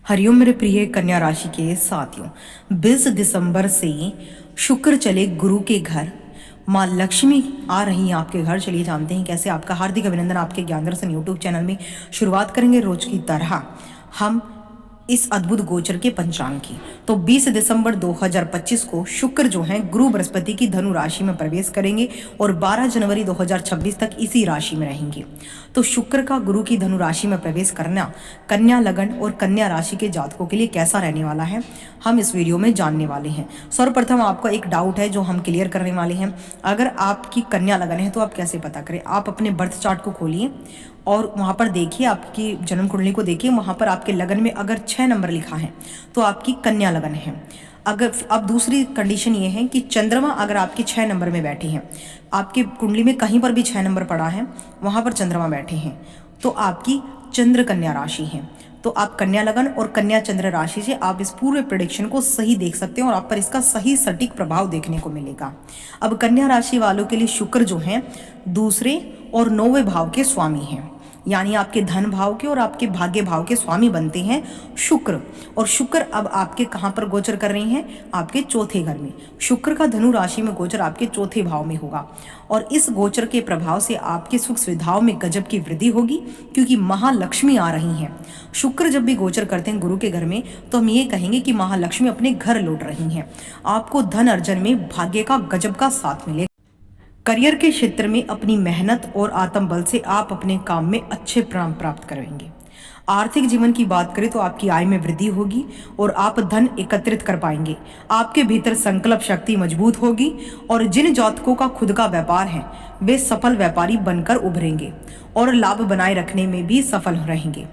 हरिओम मेरे प्रिय कन्या राशि के साथियों। 20 दिसंबर से शुक्र चले गुरु के घर, माँ लक्ष्मी आ रही हैं आपके घर। चलिए जानते हैं कैसे। आपका हार्दिक अभिनंदन आपके ज्ञान दर्शन यूट्यूब चैनल में। शुरुआत करेंगे रोज की तरह हम इस अद्भुत गोचर के पंचांग की। तो 20 दिसंबर 2025 को शुक्र जो है गुरु बृहस्पति की धनु राशि में प्रवेश करेंगे और 12 जनवरी 2026 तक इसी राशि में रहेंगे। तो शुक्र का गुरु की धनु राशि में प्रवेश करना कन्या लगन और कन्या राशि के जातकों के लिए कैसा रहने वाला है, हम इस वीडियो में जानने वाले हैं। सर्वप्रथम आपका एक डाउट है जो हम क्लियर करने वाले हैं। अगर आपकी कन्या लगन है तो आप कैसे पता करें? आप अपने बर्थ चार्ट को खोलिए और वहाँ पर देखिए, आपकी जन्म कुंडली को देखिए। वहाँ पर आपके लगन में अगर 6 नंबर लिखा है तो आपकी कन्या लगन है। अगर अब दूसरी कंडीशन ये है कि चंद्रमा अगर आपके 6 नंबर में बैठी हैं, आपकी कुंडली में कहीं पर भी 6 नंबर पड़ा है, वहाँ पर चंद्रमा बैठे हैं, तो आपकी चंद्र कन्या राशि है। तो आप कन्या लगन और कन्या चंद्र राशि से आप इस पूरे प्रेडिक्शन को सही देख सकते हैं और आप पर इसका सही सटीक प्रभाव देखने को मिलेगा। अब कन्या राशि वालों के लिए शुक्र जो है दूसरे और 9वें भाव के स्वामी हैं, यानी आपके धन भाव के और आपके भाग्य भाव के स्वामी बनते हैं शुक्र। और शुक्र अब आपके कहाँ पर गोचर कर रही हैं? आपके चौथे घर में। शुक्र का धनु राशि में गोचर आपके चौथे भाव में होगा और इस गोचर के प्रभाव से आपके सुख सुविधाओं में गजब की वृद्धि होगी, क्योंकि महालक्ष्मी आ रही हैं। शुक्र जब भी गोचर करते हैं गुरु के घर में तो हम ये कहेंगे कि महालक्ष्मी अपने घर लौट रही हैं। आपको धन अर्जन में भाग्य का गजब का साथ मिलेगा। करियर के क्षेत्र में अपनी मेहनत और आत्मबल से आप अपने काम में अच्छे परिणाम प्राप्त करेंगे। आर्थिक जीवन की बात करें तो आपकी आय में वृद्धि होगी और आप धन एकत्रित कर पाएंगे। आपके भीतर संकल्प शक्ति मजबूत होगी और जिन जातकों का खुद का व्यापार है वे सफल व्यापारी बनकर उभरेंगे और लाभ बनाए रखने में भी सफल रहेंगे।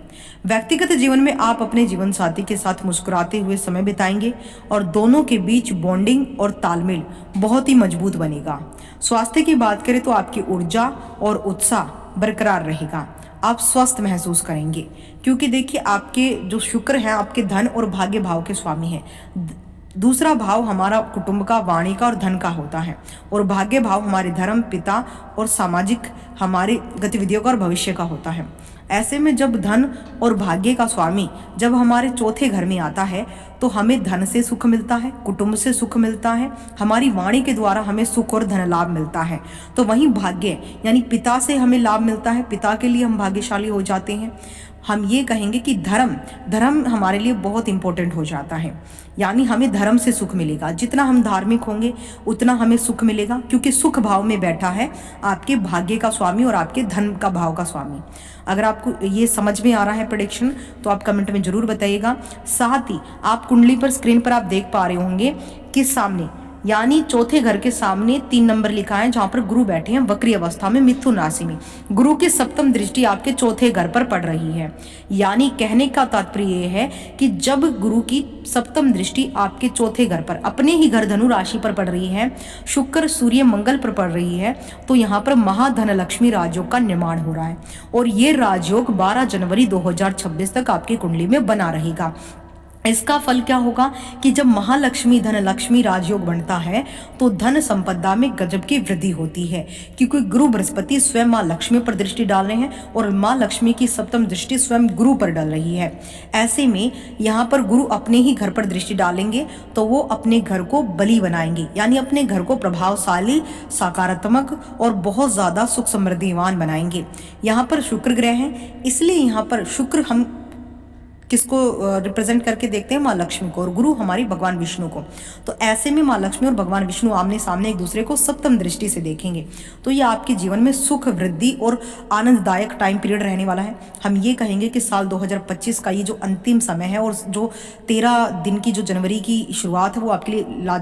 व्यक्तिगत जीवन में आप अपने जीवन साथी के साथ मुस्कुराते हुए समय बिताएंगे और दोनों के बीच बॉन्डिंग और तालमेल बहुत ही मजबूत बनेगा। स्वास्थ्य की बात करें तो आपकी ऊर्जा और उत्साह बरकरार रहेगा। आप स्वस्थ महसूस करेंगे, क्योंकि देखिए आपके जो शुक्र हैं आपके धन और भाग्य भाव के स्वामी हैं। दूसरा भाव हमारा कुटुंब का, वाणी का और धन का होता है और भाग्य भाव हमारे धर्म, पिता और सामाजिक हमारी गतिविधियों का और भविष्य का होता है। ऐसे में जब धन और भाग्य का स्वामी जब हमारे चौथे घर में आता है तो हमें धन से सुख मिलता है, कुटुंब से सुख मिलता है, हमारी वाणी के द्वारा हमें सुख और धन लाभ मिलता है। तो वहीं भाग्य यानी पिता से हमें लाभ मिलता है, पिता के लिए हम भाग्यशाली हो जाते हैं। हम ये कहेंगे कि धर्म हमारे लिए बहुत इंपॉर्टेंट हो जाता है, यानी हमें धर्म से सुख मिलेगा। जितना हम धार्मिक होंगे उतना हमें सुख मिलेगा, क्योंकि सुख भाव में बैठा है आपके भाग्य का स्वामी और आपके धन का भाव का स्वामी। अगर आपको ये समझ में आ रहा है प्रेडिक्शन तो आप कमेंट में जरूर बताइएगा। साथ ही आप कुंडली पर, स्क्रीन पर आप देख पा रहे होंगे कि सामने यानी चौथे घर के सामने 3 नंबर लिखा है, जहां पर गुरु बैठे हैं वक्री अवस्था में मिथुन राशि में। गुरु की सप्तम दृष्टि आपके चौथे घर पर पड़ रही है। यानी कहने का तात्पर्य यह है कि जब गुरु की सप्तम दृष्टि आपके चौथे घर पर, अपने ही घर धनु राशि पर पड़ रही है, शुक्र सूर्य मंगल पर पड़ रही है, तो यहाँ पर महाधन लक्ष्मी राजयोग का निर्माण हो रहा है और ये राजयोग 12 जनवरी 2026 तक आपकी कुंडली में बना रहेगा। इसका फल क्या होगा कि जब महालक्ष्मी धन लक्ष्मी राजयोग बनता है तो धन संपदा में गजब की वृद्धि होती है, क्योंकि गुरु बृहस्पति स्वयं माँ लक्ष्मी पर दृष्टि डाल रहे हैं और माँ लक्ष्मी की सप्तम दृष्टि स्वयं गुरु पर डाल रही है। ऐसे में यहाँ पर गुरु अपने ही घर पर दृष्टि डालेंगे तो वो अपने घर को बली बनाएंगे, यानी अपने घर को प्रभावशाली, सकारात्मक और बहुत ज़्यादा सुख समृद्धिवान बनाएंगे। यहाँ पर शुक्र ग्रह है, इसलिए यहाँ पर शुक्र हम किसको रिप्रेजेंट करके देखते हैं? माँ लक्ष्मी को, और गुरु हमारी भगवान विष्णु को। तो ऐसे में माँ लक्ष्मी और भगवान विष्णु आमने सामने एक दूसरे को सप्तम दृष्टि से देखेंगे तो ये आपके जीवन में सुख, वृद्धि और आनंददायक टाइम पीरियड रहने वाला है। हम ये कहेंगे कि साल 2025 का ये जो अंतिम समय है और जो 13 दिन की जो जनवरी की शुरुआत है वो आपके लिए लाजवाब